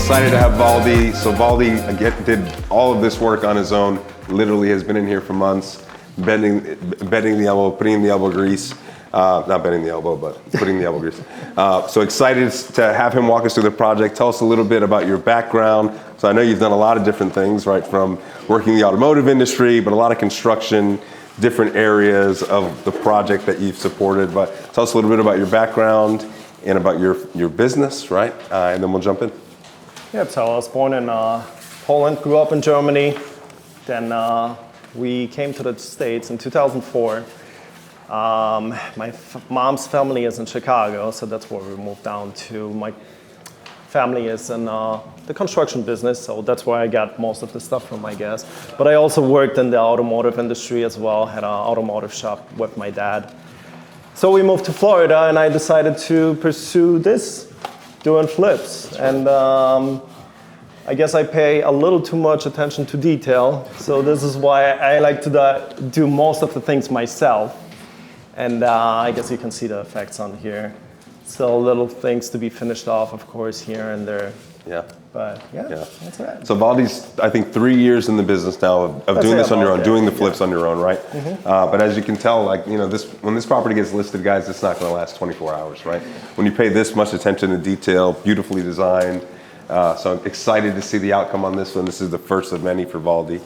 excited to have Valdi. So Valdi again did all of this work on his own. Literally has been in here for months, bending the elbow, putting in the elbow grease. Not bending the elbow, but putting the elbow grease. So excited to have him walk us through the project. Tell us a little bit about your background. So I know you've done a lot of different things, right? From working in the automotive industry, but a lot of construction, different areas of the project that you've supported. But tell us a little bit about your background and about your business, right? And then we'll jump in. Yep, so I was born in Poland, grew up in Germany. Then we came to the States in 2004. My mom's family is in Chicago, so that's where we moved down to. My family is in the construction business, so that's where I got most of the stuff from, I guess. But I also worked in the automotive industry as well, had an automotive shop with my dad. So we moved to Florida, and I decided to pursue this, doing flips. And I guess I pay a little too much attention to detail, so this is why I like to do most of the things myself. And I guess you can see the effects on here. Still little things to be finished off, of course, here and there. Yeah. But yeah. That's it. So Valdi's, I think, 3 years in the business now of doing this on your own, doing the flips on your own, right? Mm-hmm. But as you can tell, like, you know, when this property gets listed, guys, it's not going to last 24 hours, right? When you pay this much attention to detail, beautifully designed. So I'm excited to see the outcome on this one. This is the first of many for Valdi.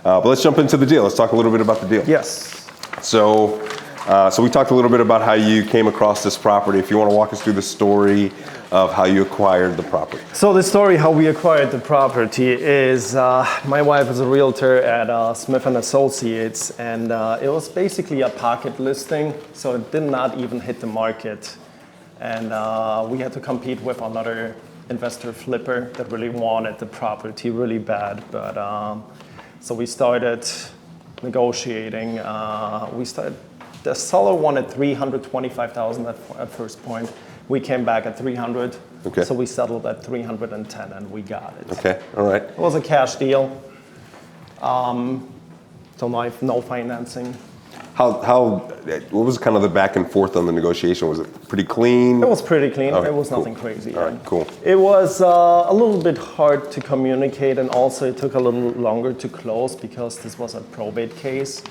But let's jump into the deal. Let's talk a little bit about the deal. Yes. So we talked a little bit about how you came across this property. If you want to walk us through the story of how you acquired the property. So the story how we acquired the property is my wife is a realtor at Smith & Associates, and it was basically a pocket listing, so it did not even hit the market. And we had to compete with another investor flipper that really wanted the property really bad. But so we started negotiating. The seller wanted $325,000 at first point. We came back at 300. Okay. So we settled at 310 and we got it. Okay, all right. It was a cash deal. So no financing. What was kind of the back and forth on the negotiation? Was it pretty clean? It was pretty clean. Okay, it was cool. nothing crazy. All right, cool. It was a little bit hard to communicate, and also it took a little longer to close because this was a probate case.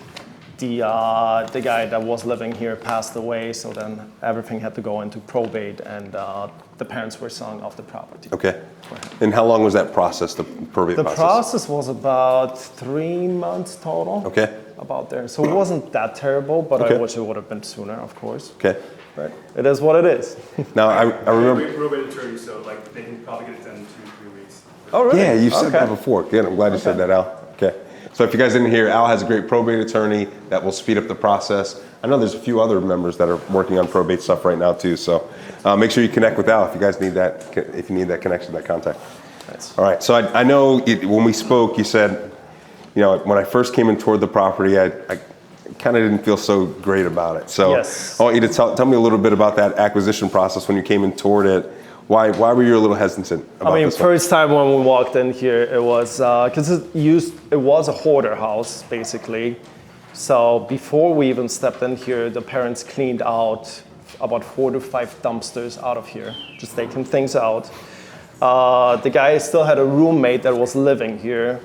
The guy that was living here passed away, so then everything had to go into probate, and the parents were selling off the property. Okay. And how long was that process, the probate process? The process was about 3 months total. Okay. About there. So it wasn't that terrible, but Okay. I wish it would have been sooner, of course. Okay. But it is what it is. Now, I remember... We probate attorney, so like they can probably get it done in 2-3 weeks. Oh, really? Yeah, you've said that before. Good, I'm glad you said that, Al. Okay. So if you guys didn't hear, Al has a great probate attorney that will speed up the process. I know there's a few other members that are working on probate stuff right now too, so make sure you connect with Al if you guys need that, if you need that connection, that contact. Nice. All right, so I know when we spoke, you said, you know, when I first came and toured the property, I kind of didn't feel so great about it. So Yes. I want you to tell me a little bit about that acquisition process when you came and toured it. Why were you a little hesitant about this one? First time when we walked in here, it was because it was a hoarder house basically. So before we even stepped in here, the parents cleaned out about 4 to 5 dumpsters out of here, just taking things out. The guy still had a roommate that was living here.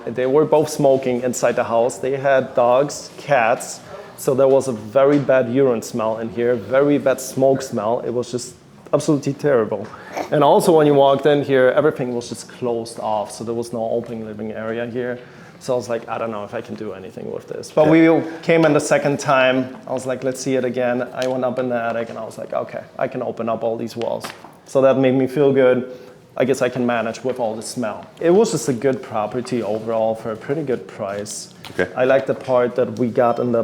They were both smoking inside the house. They had dogs, cats, so there was a very bad urine smell in here, very bad smoke smell. It was just absolutely terrible. And also when you walked in here, everything was just closed off, so there was no open living area here. So I was like, I don't know if I can do anything with this. But we came in the second time. I was like, let's see it again. I went up in the attic and I was like, okay, I can open up all these walls. So that made me feel good. I guess I can manage with all the smell. It was just a good property overall for a pretty good price. Okay. I like the part that we got in the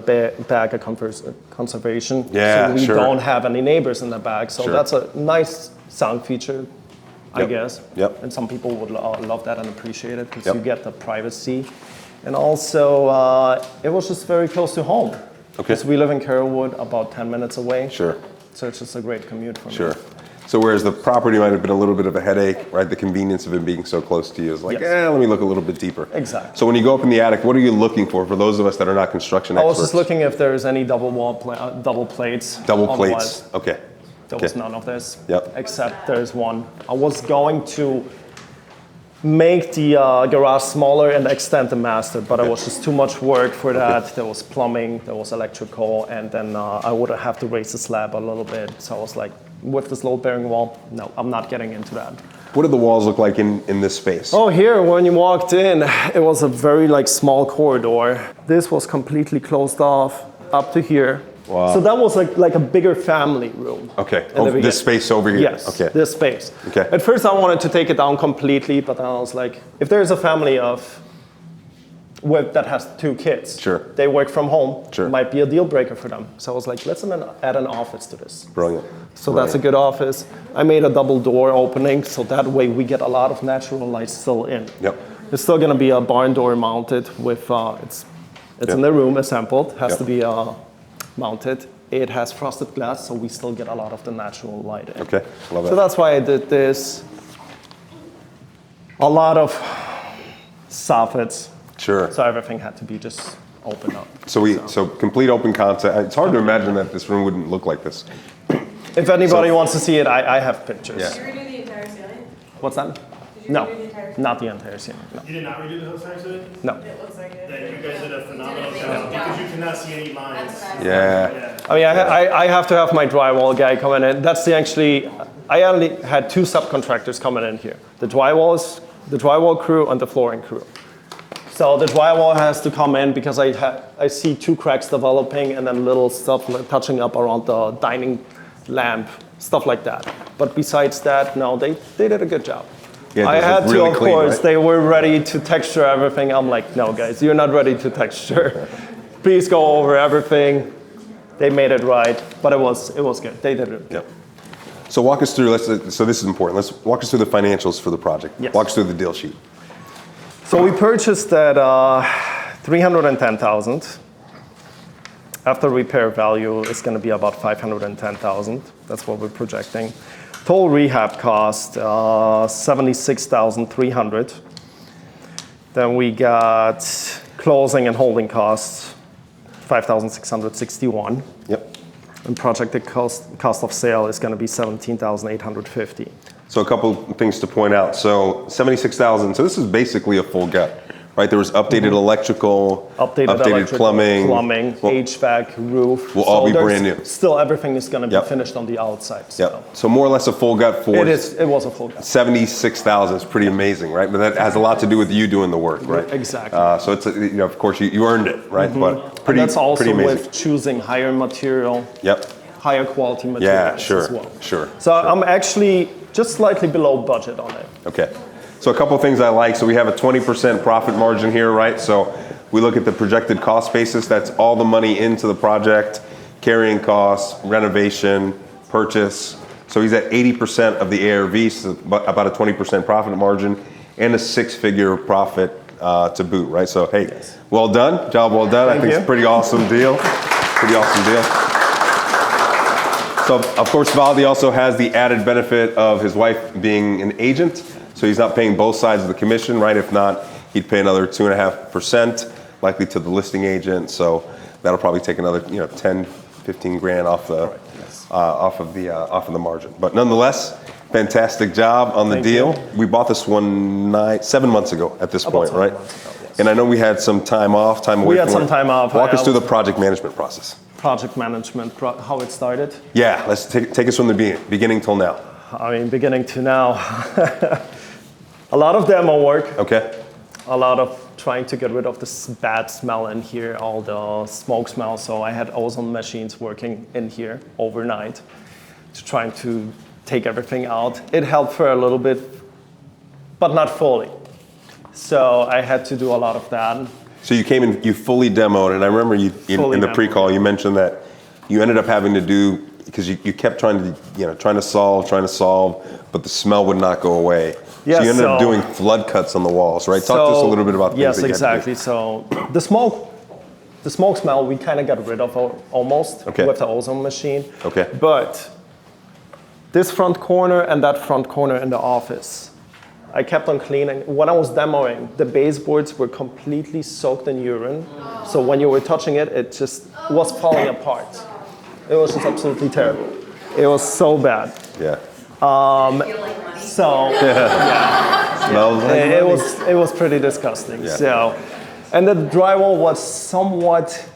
back of conservation. Yeah, so we sure. don't have any neighbors in the back. So Sure. that's a nice sound feature, I Yep. guess. Yep. And some people would love that and appreciate it because Yep. you get the privacy. And also, it was just very close to home. Okay. Because we live in Carrollwood, about 10 minutes away. Sure. So it's just a great commute for me. Sure. So whereas the property might have been a little bit of a headache, right? The convenience of it being so close to you is like, Yes. let me look a little bit deeper. Exactly. So when you go up in the attic, what are you looking for those of us that are not construction I experts? was just looking if there's any double plates. Double on the plates. walls. Okay. There was none of this. Yep. Except there's one. I was going to make the garage smaller and extend the master, but it was just too much work for that. There was plumbing, there was electrical, and then I would have to raise the slab a little bit. So I was like, with this load bearing wall, no, I'm not getting into that. What did the walls look like in this space? Oh, here, when you walked in, it was a very small corridor. This was completely closed off up to here. Wow. So that was like a bigger family room. Okay. Oh, this space over here. Yes. Okay. This space. Okay. At first, I wanted to take it down completely, but then I was like, if there's a family that has 2 kids, Sure. they work from home, Sure. might be a deal breaker for them. So I was like, let's add an office to this. Brilliant. So that's a good office. I made a double door opening, so that way we get a lot of natural light still in. Yep. There's still gonna be a barn door mounted with, it's in the room assembled, has to be mounted. It has frosted glass, so we still get a lot of the natural light in. Okay. Love it. So that's why I did this. A lot of soffits, Sure. so everything had to be just opened up. So complete open concept. It's hard to imagine that this room wouldn't look like this. If anybody wants to see it, I have pictures. Yeah. Did you redo the entire ceiling? What's that? Did you No, redo the entire ceiling? not the entire ceiling. No. You did not redo the entire ceiling? No. It looks like it. Then you guys did a phenomenal Did a job big because job. you cannot see any lines. That's what I Yeah. Yeah. I mean, I have to have my drywall guy come in. That's I only had 2 subcontractors coming in here. The drywall crew and the flooring crew. So the drywall has to come in because I see 2 cracks developing and then little stuff like touching up around the dining lamp, stuff like that. But besides that, no, they did a good job. Yeah, I this had is to, really of clean, course, right? they were ready to texture everything. I'm like, no, guys, you're not ready to texture. Please go over everything. They made it right, but it was good. They did it. Yep. So walk us through. So this is important. Let's walk us through the financials for the project. Yes. Walk us through the deal sheet. So we purchased at $310,000. After repair value, it's going to be about $510,000. That's what we're projecting. Total rehab cost $76,300. Then we got closing and holding costs $5,661. Yep. And projected cost of sale is going to be $17,850. So a couple things to point out. So 76,000. So this is basically a full gut, right? There was updated electrical, Updated plumbing, HVAC, roof. will all be there's brand new. Still, everything is going to be Yep. finished on the outside. So. Yep. So more or less a full gut for It was a full gut. 76,000 is pretty amazing, right? But that has a lot to do with you doing the work, right? Exactly. So it's of course you earned it, right? But pretty And that's also pretty amazing. with choosing higher material, Yep. higher quality materials sure, as well. sure, So sure. I'm actually just slightly below budget on it. Okay. So a couple of things I like. So we have a 20% profit margin here, right? So we look at the projected cost basis. That's all the money into the project, carrying costs, renovation, purchase. So he's at 80% of the ARV, so about a 20% profit margin, and a 6-figure profit to boot, right? So hey, well done, job well done. I think you. it's a pretty awesome deal. Pretty awesome deal. So of course, Valdi also has the added benefit of his wife being an agent. So he's not paying both sides of the commission, right? If not, he'd pay another 2.5%, likely to the listing agent. So that'll probably take another 10, 15 grand off the off of the margin. But nonetheless, fantastic job on the Thank deal. you. We bought this one 7 months ago at this point, 7 right? months ago, yes. And I know we had some time away from We had it. some time off. Walk us through the project management process. Project management, how it started. Yeah, let's take us from the beginning till now. I mean, beginning to now. A lot of demo work. Okay. A lot of trying to get rid of this bad smell in here, all the smoke smell. So I had ozone machines working in here overnight to trying to take everything out. It helped for a little bit, but not fully. So I had to do a lot of that. So you came in, you fully demoed, and I remember in the demoed. pre-call you mentioned that you ended up having to do, because you kept trying to solve, but the smell would not go away. Yeah, so you ended up so- doing flood cuts on the walls, right? Talk to us a little bit about things Yes, that you had to do. exactly. So the smoke smell we kind of got rid of almost Okay. with the ozone machine. Okay. But this front corner and that front corner in the office, I kept on cleaning. When I was demoing, the baseboards were completely soaked in urine. So when you were touching it, it just was falling apart. It was just absolutely terrible. It was so bad. Yeah. So Smells like it was pretty disgusting. Yeah. So, and the drywall was somewhat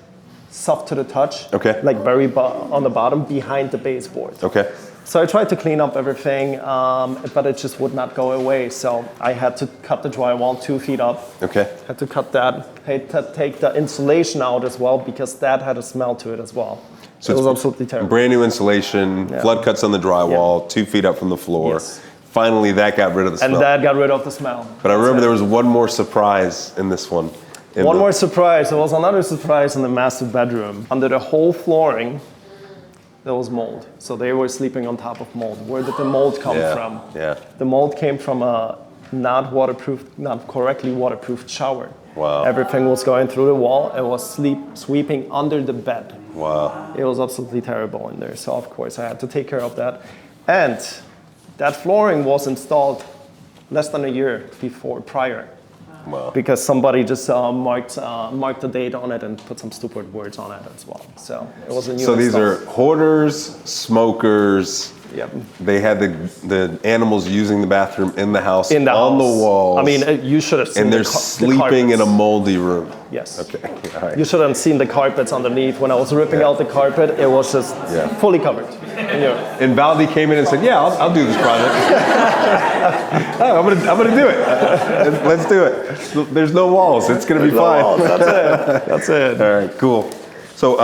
soft to the touch. Okay. Like very on the bottom behind the baseboard. Okay. So I tried to clean up everything, but it just would not go away. So I had to cut the drywall 2 feet up. Okay. Had to cut that. Had to take the insulation out as well because that had a smell to it as well. So it was absolutely terrible. Brand new insulation, flood cuts on the drywall, 2 feet up from the floor. Yes. Finally, that got rid of the smell. And that got rid of the smell. But I remember there was one more surprise in this one. One more surprise. There was another surprise in the master bedroom. Under the whole flooring, there was mold. So they were sleeping on top of mold. Where did the mold come from? Yeah. The mold came from a not correctly waterproofed shower. Wow. Everything was going through the wall. It was sweeping under the bed. Wow. It was absolutely terrible in there. So of course I had to take care of that. And that flooring was installed less than a year prior. Wow. Because somebody just marked the date on it and put some stupid words on it as well. So it was a new So these install. are hoarders, smokers. Yep. They had the animals using the bathroom in the house, In the on house. the walls. I mean, you should have seen and they're the sleeping in a moldy room. Yes. Okay. All right. You should have seen the carpets underneath. When I was ripping out the carpet, it was just fully covered. And Valdi came in and said, "Yeah, I'll do this project. I'm gonna do it. Let's do it. There's no walls. It's gonna be fine." That's it. That's it. All right, cool. So,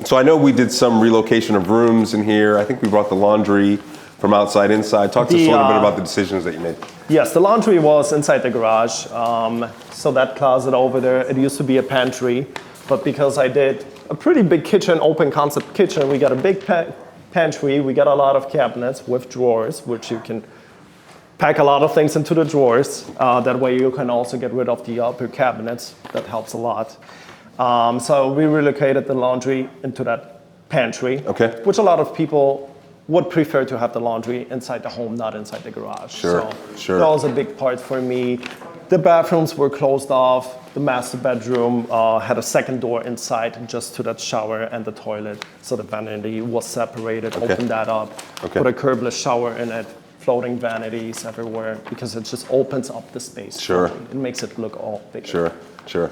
so I know we did some relocation of rooms in here. I think we brought the laundry from outside inside. Talk to us a little bit about the decisions that you made. Yes, the laundry was inside the garage. So that closet over there, it used to be a pantry, but because I did a pretty big kitchen, open concept kitchen, we got a big pantry. We got a lot of cabinets with drawers, which you can pack a lot of things into the drawers. That way you can also get rid of the upper cabinets. That helps a lot. So we relocated the laundry into that pantry, which a lot of people would prefer to have the laundry inside the home, not inside the garage. Sure. That was a big part for me. The bathrooms were closed off. The master bedroom had a second door inside just to that shower and the toilet. So the vanity was separated, opened that up, put a curbless shower in it, floating vanities everywhere because it just opens up the space. Sure. It makes it look all bigger. Sure.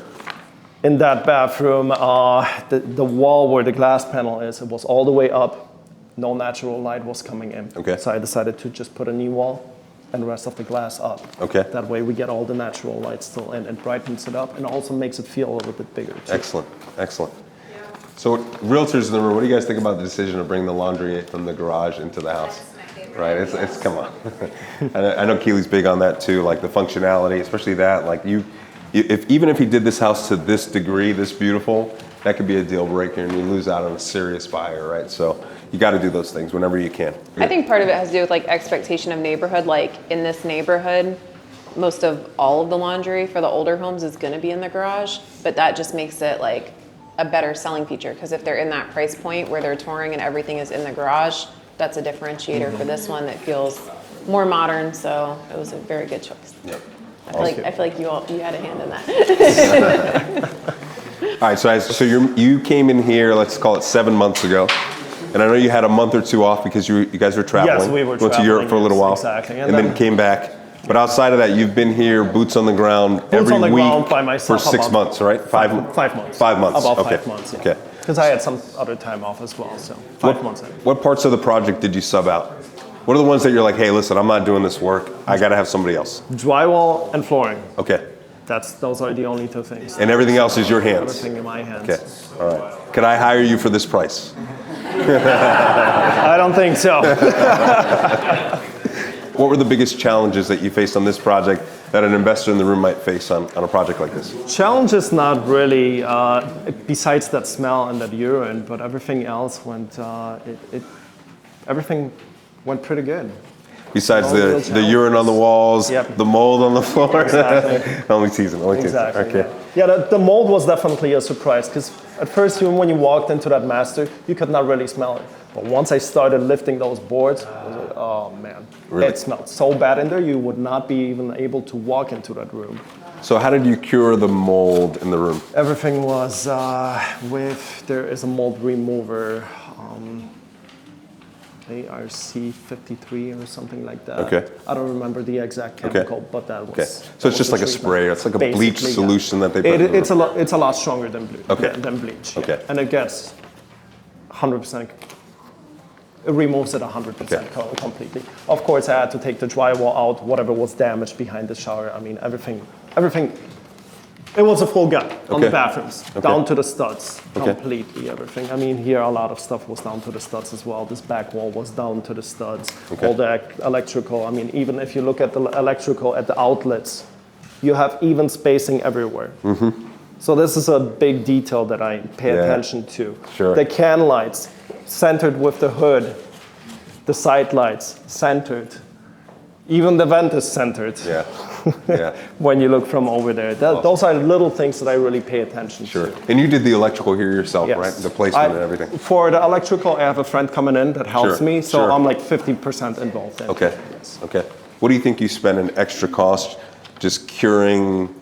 In that bathroom, the wall where the glass panel is, it was all the way up. No natural light was coming in. So I decided to just put a knee wall and the rest of the glass up. That way we get all the natural light still in. It brightens it up and also makes it feel a little bit bigger too. Excellent. So realtors in the room, what do you guys think about the decision to bring the laundry from the garage into the house? Right, it's come on. I know Keely's big on that too, like the functionality, especially that. Like even if he did this house to this degree, this beautiful, that could be a deal breaker and you lose out on a serious buyer, right? So you got to do those things whenever you can. I think part of it has to do with like expectation of neighborhood. Like in this neighborhood, most of all of the laundry for the older homes is going to be in the garage, but that just makes it like a better selling feature because if they're in that price point where they're touring and everything is in the garage, that's a differentiator for this one that feels more modern. So it was a very good choice. Yep. I feel like you had a hand in that. All right, so you came in here, let's call it 7 months ago, and I know you had a month or two off because you guys were traveling. Yes, we were Went to Europe for a little while, exactly. and then came back. But outside of that, you've been here, boots on the ground, every week by myself for 6 months, right? 5 months. 5 months. 5 months. About okay. 5 months. Yeah. Okay. Because I had some other time off as well, so 5 months. What parts of the project did you sub out? What are the ones that you're like, hey, listen, I'm not doing this work. I got to have somebody else. Drywall and flooring. Okay. Those are the only two things. And everything else is your hands. Everything in my hands. Okay. All right. Could I hire you for this price? I don't think so. What were the biggest challenges that you faced on this project that an investor in the room might face on a project like this? Challenge is not really, besides that smell and that urine, but everything else went, everything went pretty good. Besides the urine on the walls, the mold on the floor? Exactly. Only teasing. Exactly. Okay. Yeah, the mold was definitely a surprise because at first when you walked into that master, you could not really smell it. But once I started lifting those boards, I was like, oh man, really? It smelled so bad in there, you would not be even able to walk into that room. So how did you cure the mold in the room? Everything was there is a mold remover. ARC53 or something like that. Okay. I don't remember the exact chemical, but that was. Okay. So it's just like a spray. It's like a bleach Basically, solution that they put in. It's a lot stronger than bleach. Okay. And it gets 100%. It removes it 100% completely. Of course, I had to take the drywall out, whatever was damaged behind the shower. I mean, everything. It was a full gut on the bathrooms, down to the studs, completely everything. I mean, here a lot of stuff was down to the studs as well. This back wall was down to the studs. All the electrical. I mean, even if you look at the electrical at the outlets, you have even spacing everywhere. So this is a big detail that I pay attention to. Sure. The can lights centered with the hood, the side lights centered. Even the vent is centered. Yeah. Yeah. When you look from over there. Those are little things that I really pay attention to. And you did the electrical here yourself, Yes. right? The placement and everything. For the electrical, I have a friend coming in that helps Sure, me, so sure. I'm like 50% involved in it. Okay. Yes. Okay. What do you think you spend an extra cost just curing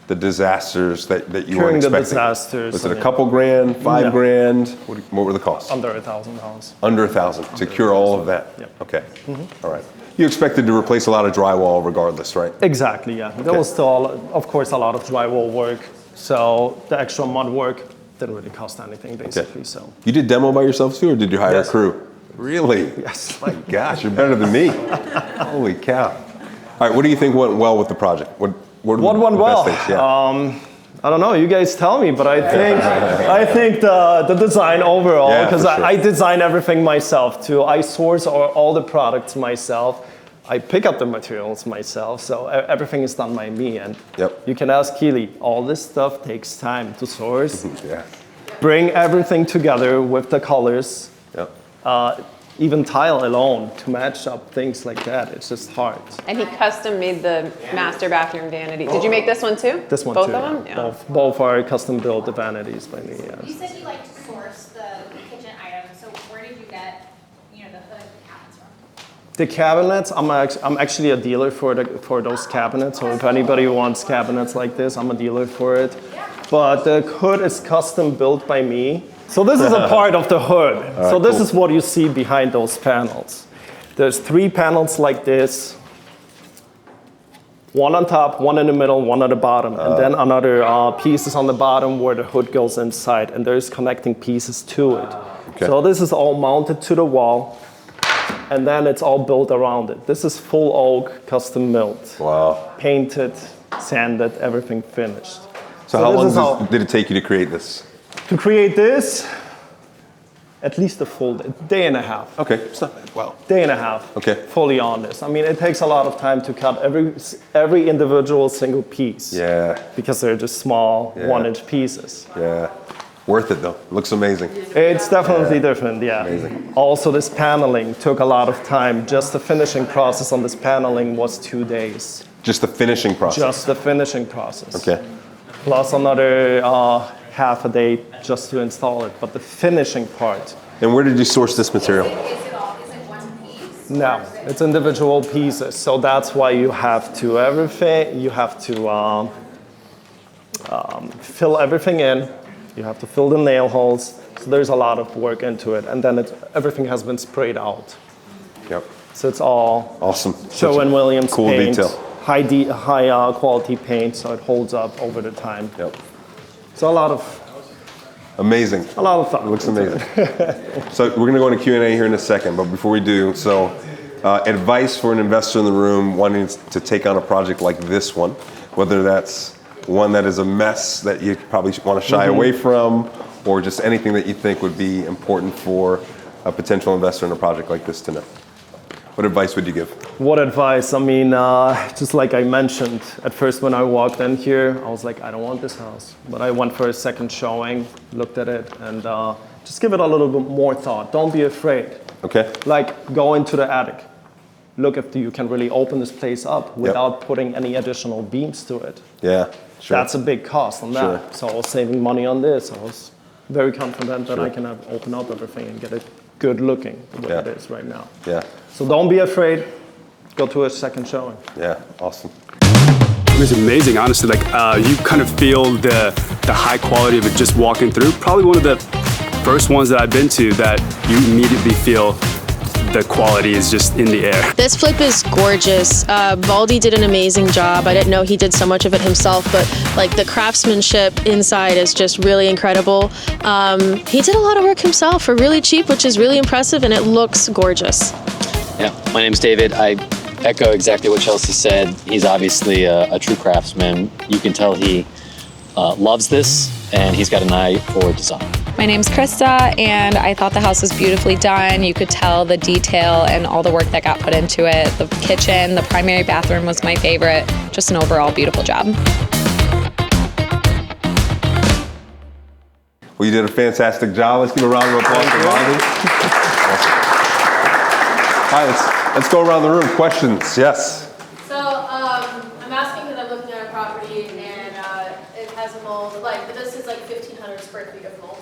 the disasters that you weren't Curing the expecting? disasters, Was it I a mean- couple grand, $5 No. grand? What were the costs? Under $1,000. Under $1,000 to cure all of that? Yep. Okay. All right. You expected to replace a lot of drywall regardless, right? Exactly, yeah. There was still, of course, a lot of drywall work, so the extra mud work didn't really cost anything, basically. So You did demo by yourself too, or did you hire Yes. a crew? Really? Yes. My gosh, you're better than me. Holy cow. All right, what do you think went well with the project? What went well? Things? Yeah. I don't know. You guys tell me, but I think the design overall, Yeah, because for sure. I design everything myself too. I source all the products myself. I pick up the materials myself, so everything is done by me. And you can ask Keely. All this stuff takes time to source. Yeah. Bring everything together with the colors. Yep. Even tile alone to match up things like that. It's just hard. And he custom made the master bathroom vanity. Did you make this one too? This one Both too. of them? Yeah. Both are custom built vanities by me. Yes. You said you like to source the kitchen items, so where did you get, the hood cabinets from? The cabinets, I'm actually a dealer for those cabinets. So if anybody wants cabinets like this, I'm a dealer for it. But the hood is custom built by me. So this is a part of the hood. So this is what you see behind those panels. There's 3 panels like this. One on top, one in the middle, one at the bottom. And then another piece is on the bottom where the hood goes inside. And there's connecting pieces to it. Okay. So this is all mounted to the wall. And then it's all built around it. This is full oak, custom milled. Wow. Painted, sanded, everything finished. So how this is long did it take you to create this? To create this, at least a full day and a half. Okay, it's not bad. Wow. Day and a half. Okay. Fully on this. I mean, it takes a lot of time to cut every individual single piece. Yeah, Because they're just small Yeah. 1-inch pieces. yeah. Worth it though. Looks amazing. It's definitely different, yeah. Amazing. Also, this paneling took a lot of time. Just the finishing process on this paneling was 2 days. Just the finishing process. Just the finishing process. Okay. Plus another half a day just to install it. But the finishing part, And where did you source this material? Is it one piece? no, it's individual pieces. So that's why you have to fill everything in. You have to fill the nail holes. So there's a lot of work into it. And then everything has been sprayed out. Yep. So it's all Awesome. Sherwin-Williams cool paint. detail. High quality paint, so it holds up over the time. Yep. So a lot of Amazing. thought. It looks amazing. So we're going to go into Q&A here in a second, but before we do, so advice for an investor in the room wanting to take on a project like this one, whether that's one that is a mess that you probably want to shy away from, or just anything that you think would be important for a potential investor in a project like this to know. What advice would you give? What advice? I mean, just like I mentioned, at first when I walked in here, I was like, I don't want this house. But I went for a second showing, looked at it, and just give it a little bit more thought. Don't be afraid. Okay. Like, go into the attic. Look if you can really open this place up without putting any additional beams to it. Yeah, sure. That's a big cost on that. Sure. So I was saving money on this. I was very confident that I can open up everything and get it good looking the way it is right now. Yeah, So don't be afraid. Go to a second showing. yeah, awesome. It was amazing, honestly. Like you kind of feel the high quality of it just walking through. Probably one of the first ones that I've been to that you immediately feel the quality is just in the air. This flip is gorgeous. Valdi did an amazing job. I didn't know he did so much of it himself, but like the craftsmanship inside is just really incredible. He did a lot of work himself for really cheap, which is really impressive, and it looks gorgeous. Yeah, my name's David. I echo exactly what Chelsea said. He's obviously a true craftsman. You can tell he loves this, and he's got an eye for design. My name's Krista, and I thought the house was beautifully done. You could tell the detail and all the work that got put into it. The kitchen, the primary bathroom was my favorite. Just an overall beautiful job. Well, you did a fantastic job. Let's give a round of applause for Valdi. Awesome. All right, let's go around the room. Questions? Yes. So I'm asking because I'm looking at a property and it has a mold. Like this is like 1,500 square feet of mold.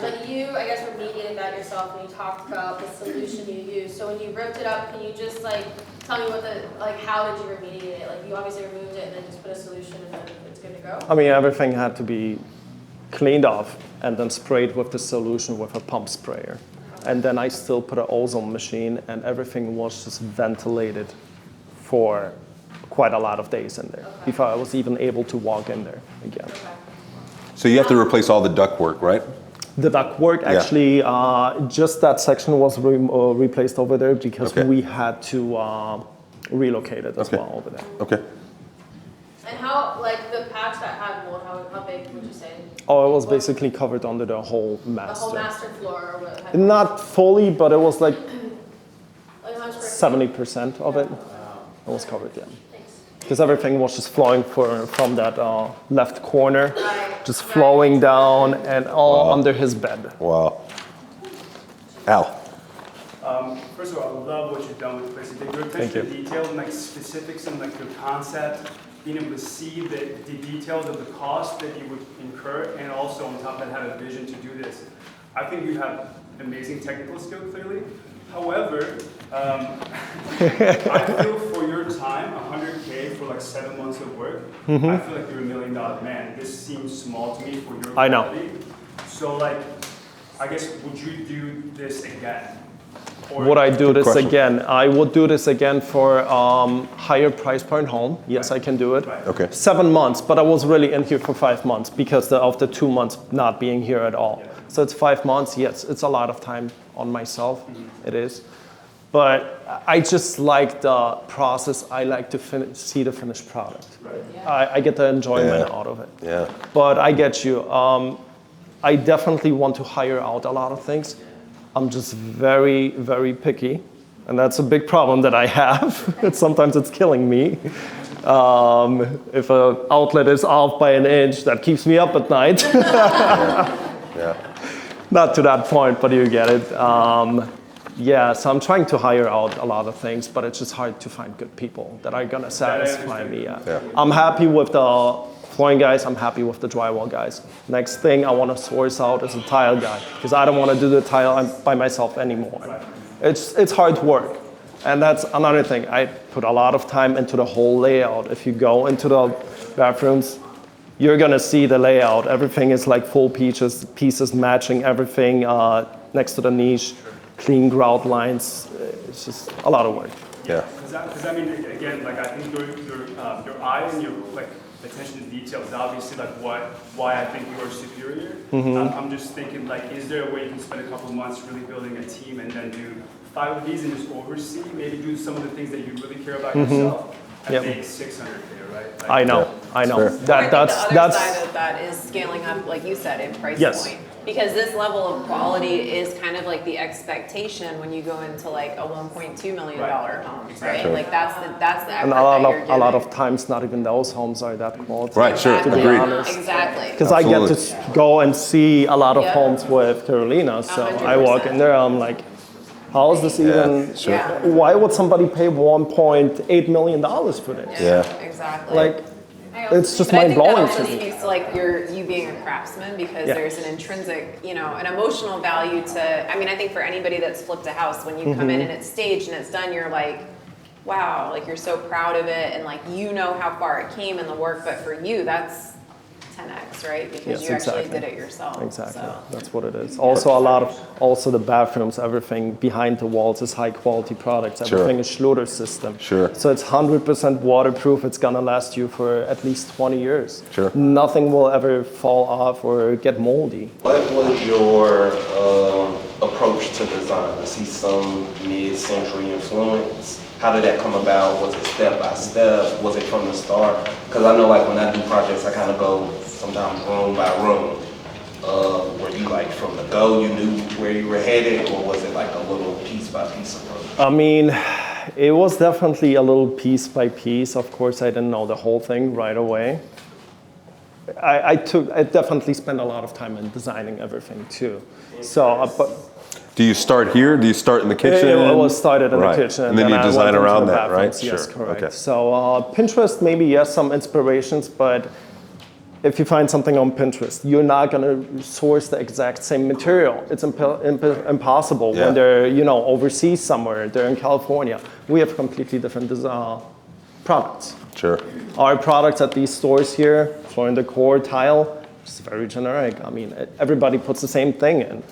But you, I guess, remediated that yourself, and you talked about the solution you used. So when you ripped it up, can you just like tell me how did you remediate it? Like you obviously removed it and then just put a solution, and then it's good to go. I mean, everything had to be cleaned off and then sprayed with the solution with a pump sprayer. And then I still put an ozone machine, and everything was just ventilated for quite a lot of days in there before I was even able to walk in there again. So you have to replace all the ductwork, right? The ductwork, actually, just that section was replaced over there because we had to relocate it as well over there. Okay. And how, like the patch that had mold, how big would you say? Oh, it was basically covered under the whole master. The whole master floor? Or what? Not fully, but it was like Like how much square feet? 70% of it. It was covered, yeah. Thanks. Because everything was just flowing from that left corner, just flowing down and all under his bed. Wow. Al. First of all, I love what you've done with the place. You take good attention to detail and like specifics and like your concept, being able to see the details of the cost that you would incur, and also on top of that have a vision to do this. I think you have amazing technical skill, clearly. However, I feel for your time, 100K for like 7 months of work, I feel like you're $1 million man. This seems small to me for your quality. I know. So like, I guess, would you do this again? Or Would I do this question. again? I would do this again for higher price point home. Yes, I can do it. Right. Okay. 7 months, but I was really in here for 5 months because of the 2 months not being here at all. So it's 5 months. Yes, it's a lot of time on myself. It is. But I just like the process. I like to see the finished product. Right. I get the enjoyment out of it. Yeah. But I get you. I definitely want to hire out a lot of things. I'm just very, very picky. And that's a big problem that I have. Sometimes it's killing me. If an outlet is off by an inch, that keeps me up at night. Yeah. Not to that point, but you get it. So I'm trying to hire out a lot of things, but it's just hard to find good people that are gonna satisfy me. Yeah. I'm happy with the flooring guys, I'm happy with the drywall guys. Next thing I wanna source out is a tile guy, because I don't wanna do the tile by myself anymore. It's hard work. And that's another thing. I put a lot of time into the whole layout. If you go into the bathrooms, you're gonna see the layout. Everything is like full pieces matching everything next to the niche, clean grout lines. It's just a lot of work. Yeah. Because I mean, again, like I think your eye and your like attention to detail is obviously like why I think you're superior. I'm just thinking like, is there a way you can spend a couple of months really building a team and then do 5 of these and just oversee, maybe do some of the things that you really care about yourself and make 600K, right? Like, I know. I think the other side of that is scaling up, like you said, in price point. Because this level of quality is kind of like the expectation when you go into like a $1.2 million home, right? Like that's the effort And a lot of times, not even those homes are that quality. Right, sure, To be agreed. honest. Exactly. Because I get to go and see a lot of homes with Carolina, so I walk in there, I'm like, how is this even? Sure. Why would somebody pay $1.8 million for this? Yeah. Exactly. Like, it's just mind blowing I think that to also me. speaks to like you being a craftsman, because there's an intrinsic, an emotional value to. I mean, I think for anybody that's flipped a house, when you come in and it's staged and it's done, you're like, wow, like you're so proud of it, and like how far it came in the work. But for you, that's 10x, right? Because Yes, you actually exactly. did it yourself. Exactly, So. that's what it is. Also, also the bathrooms, everything behind the walls is high quality products. Everything is Schluter system. Sure. So it's 100% waterproof. It's gonna last you for at least 20 years. Sure. Nothing will ever fall off or get moldy. What was your approach to design? I see some mid-century influence. How did that come about? Was it step by step? Was it from the start? Because I know like when I do projects, I kind of go sometimes room by room. Were you like from the go, you knew where you were headed, or was it like a little piece by piece approach? I mean, it was definitely a little piece by piece. Of course, I didn't know the whole thing right away. I definitely spent a lot of time in designing everything too. So, but Do you start here? Do you start in the kitchen? it was started in Right. the kitchen, And then you I design went into around the that, right? bathrooms. Yes, Sure. correct. Okay. So Pinterest, maybe yes, some inspirations, but if you find something on Pinterest, you're not gonna source the exact same material. It's impossible Yeah. when they're overseas somewhere. They're in California. We have completely different products. Sure. Our products at these stores here, floor and decor, tile, it's very generic. I mean, everybody puts the same thing in.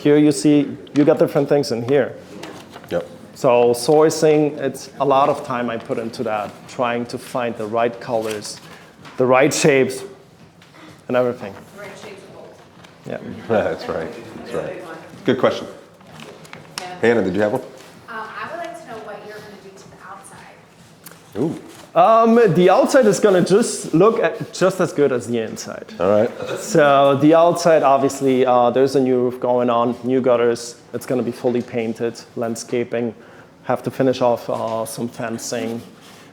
Here you see, you got different things in here. Yep. So sourcing, it's a lot of time I put into that, trying to find the right colors, the right shapes, and everything. Right shapes of gold. Yeah. That's right. That's right. Good question. Hannah, did you have one? I would like to know what you're going to do to the outside. Ooh. The outside is gonna just look just as good as the inside. All right. So the outside, obviously, there's a new roof going on, new gutters. It's gonna be fully painted, landscaping. Have to finish off some fencing.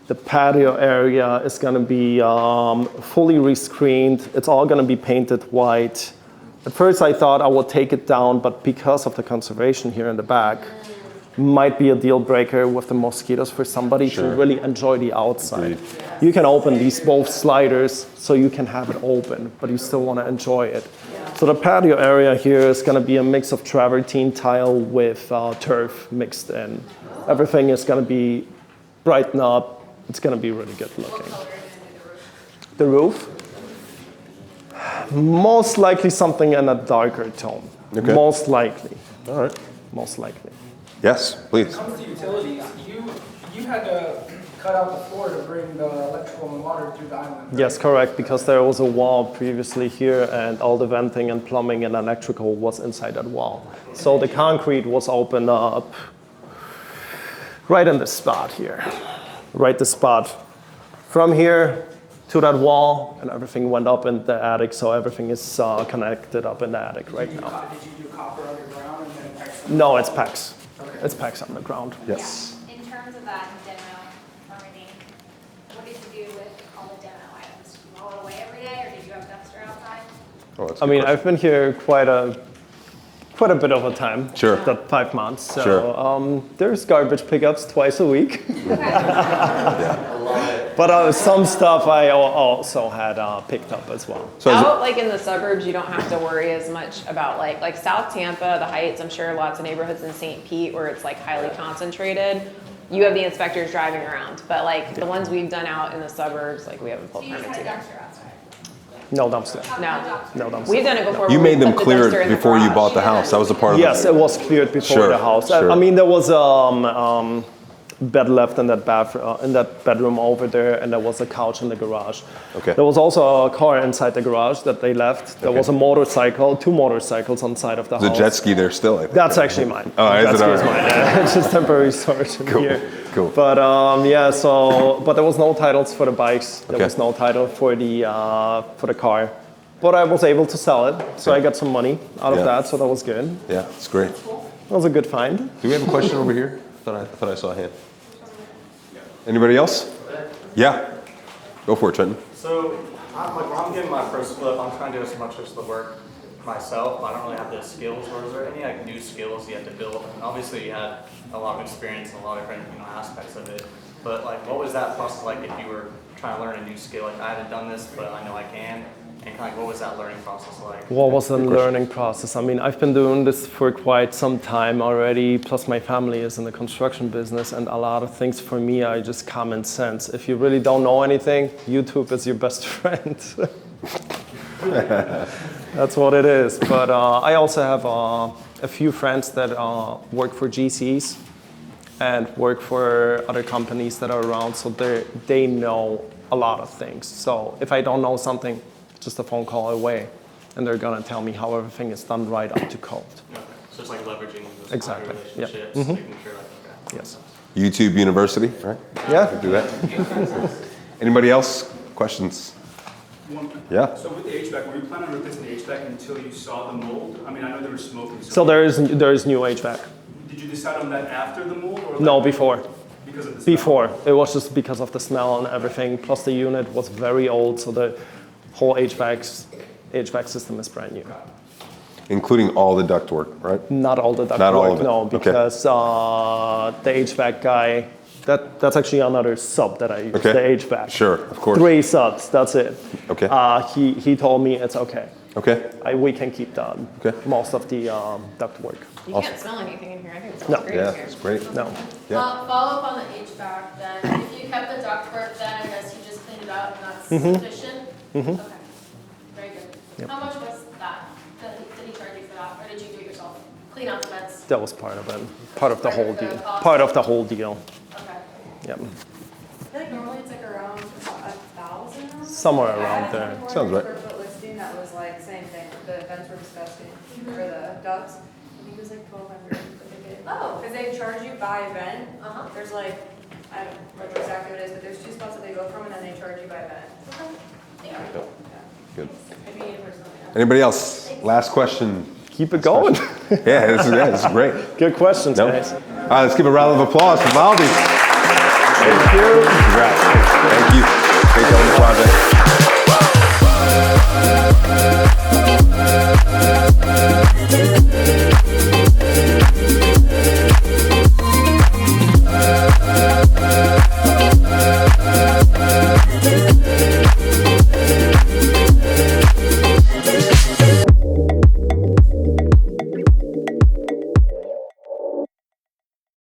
The patio area is gonna be fully rescreened. It's all gonna be painted white. At first I thought I would take it down, but because of the conservation here in the back, might be a deal breaker with the mosquitoes for somebody to really enjoy the outside. Agreed. You can open these both sliders so you can have it open, but you still want to enjoy it. So the patio area here is going to be a mix of travertine tile with turf mixed in. Everything is going to be brightened up. It's going to be really good looking. The roof? Most likely something in a darker tone. Okay. Most likely. All right. Most likely. Yes, please. When it comes to utilities, you had to cut out the floor to bring the electrical and water through the island. Right? Yes, correct, because there was a wall previously here and all the venting and plumbing and electrical was inside that wall. So the concrete was opened up right in this spot here. Right the spot from here to that wall, and everything went up in the attic, so everything is connected up in the attic right now. Did you do copper underground and then PEX? No, it's PEX. It's PEX on the ground. Yes. In terms of that demo permitting, what did you do with all the demo items? Did you haul it away every day, or did you have a dumpster outside? Oh, that's a I good mean, question. I've been here quite a bit of a time. Sure. That 5 months. So Sure. there's garbage pickups twice a week. But some stuff I also had picked up as well. So is it- Out like in the suburbs, you don't have to worry as much about like South Tampa, the Heights. I'm sure lots of neighborhoods in St. Pete where it's like highly concentrated. You have the inspectors driving around, but like the ones we've done out in the suburbs, like we haven't pulled So you just permits had a either. dumpster outside? No dumpster. No, No dumpster. we've done it before. you where we made them put the clear dumpster in the before you garage. bought the house. That was a part of Yes, it. it was cleared before Sure, the house. sure. I mean, there was bed left in that bathroom, in that bedroom over there, and there was a couch in the garage. Okay. There was also a car inside the garage that they left. There Okay. was a motorcycle, 2 motorcycles on the side of the There's house. a jet ski there still, I think. That's actually mine. Oh, is Jet it? ski is All right. mine. Yeah. It's just temporary storage in Cool, here. cool. But but there was no titles for the bikes. There Okay. was no title for the car. But I was able to sell it, so I got some money out of Yeah. that. So that was good. Yeah, it's great. That was a good find. Do we have a question over here? I thought I saw a hand. Anybody else? Yeah. Go for it, Trenton. So, when I'm getting my first flip, I'm trying to do as much of the work myself. I don't really have the skills. Or is there any like new skills you have to build? And obviously, you had a lot of experience in a lot of different aspects of it. But like, what was that process like if you were trying to learn a new skill? Like, I haven't done this, but I know I can. And kind of, what was that learning process like? What was the learning process? I mean, I've been doing this for quite some time already, plus my family is in the construction business, and a lot of things for me are just common sense. If you really don't know anything, YouTube is your best friend. That's what it is. But I also have a few friends that work for GCs and work for other companies that are around, so they know a lot of things. So if I don't know something, just a phone call away, and they're gonna tell me how everything is done right up to code. Okay. So it's like leveraging those Exactly. relationships, Yeah. making sure like, okay. Yes. YouTube University, right? Yeah. Do that. Anybody else? Questions? Yeah. So with the HVAC, were you planning on replacing the HVAC until you saw the mold? I mean, I know there was smoke and So there is new HVAC. Did you decide on that after the mold or? No, like before. Because of the smell? Before. It was just because of the smell and everything. Plus the unit was very old, so the whole HVAC system is brand new. Including all the ductwork, right? Not all the ductwork, Not all of it. no, Okay. because the HVAC guy, that's actually another sub that I use, Okay. the HVAC. Sure, of course. 3 subs, that's it. Okay. He told me it's okay. Okay. We can keep Okay. most of the ductwork. You can't smell anything in here. I think it smells No. great Yeah, in here. it's great. No. Yeah. Follow up on the HVAC then. If you kept the ductwork, then I guess you just cleaned it out and that's sufficient? Okay, very good. How much was that? Did he charge you for that, or did you do it yourself? Clean out the vents? That was part of it. Part of the Part whole of the deal. cost. Part of the whole deal. Okay. Yep. I feel like normally it's like around 1,000. Somewhere around there. Sounds right. Square foot listing that was like same thing. The vents were disgusting, or the ducts. I think it was like 1,200. Oh. Because they charge you by event. Uh-huh. There's like, I don't remember exactly what it is, but there's 2 spots that they go from, and then they charge you by event. Yeah. Good. Maybe you personally. Anybody else? Last question. Keep it going. Yeah, this is great. Good questions, No? guys. Let's give a round of applause for Valdi. Thank you. Congrats. Thank you. Great job on the project.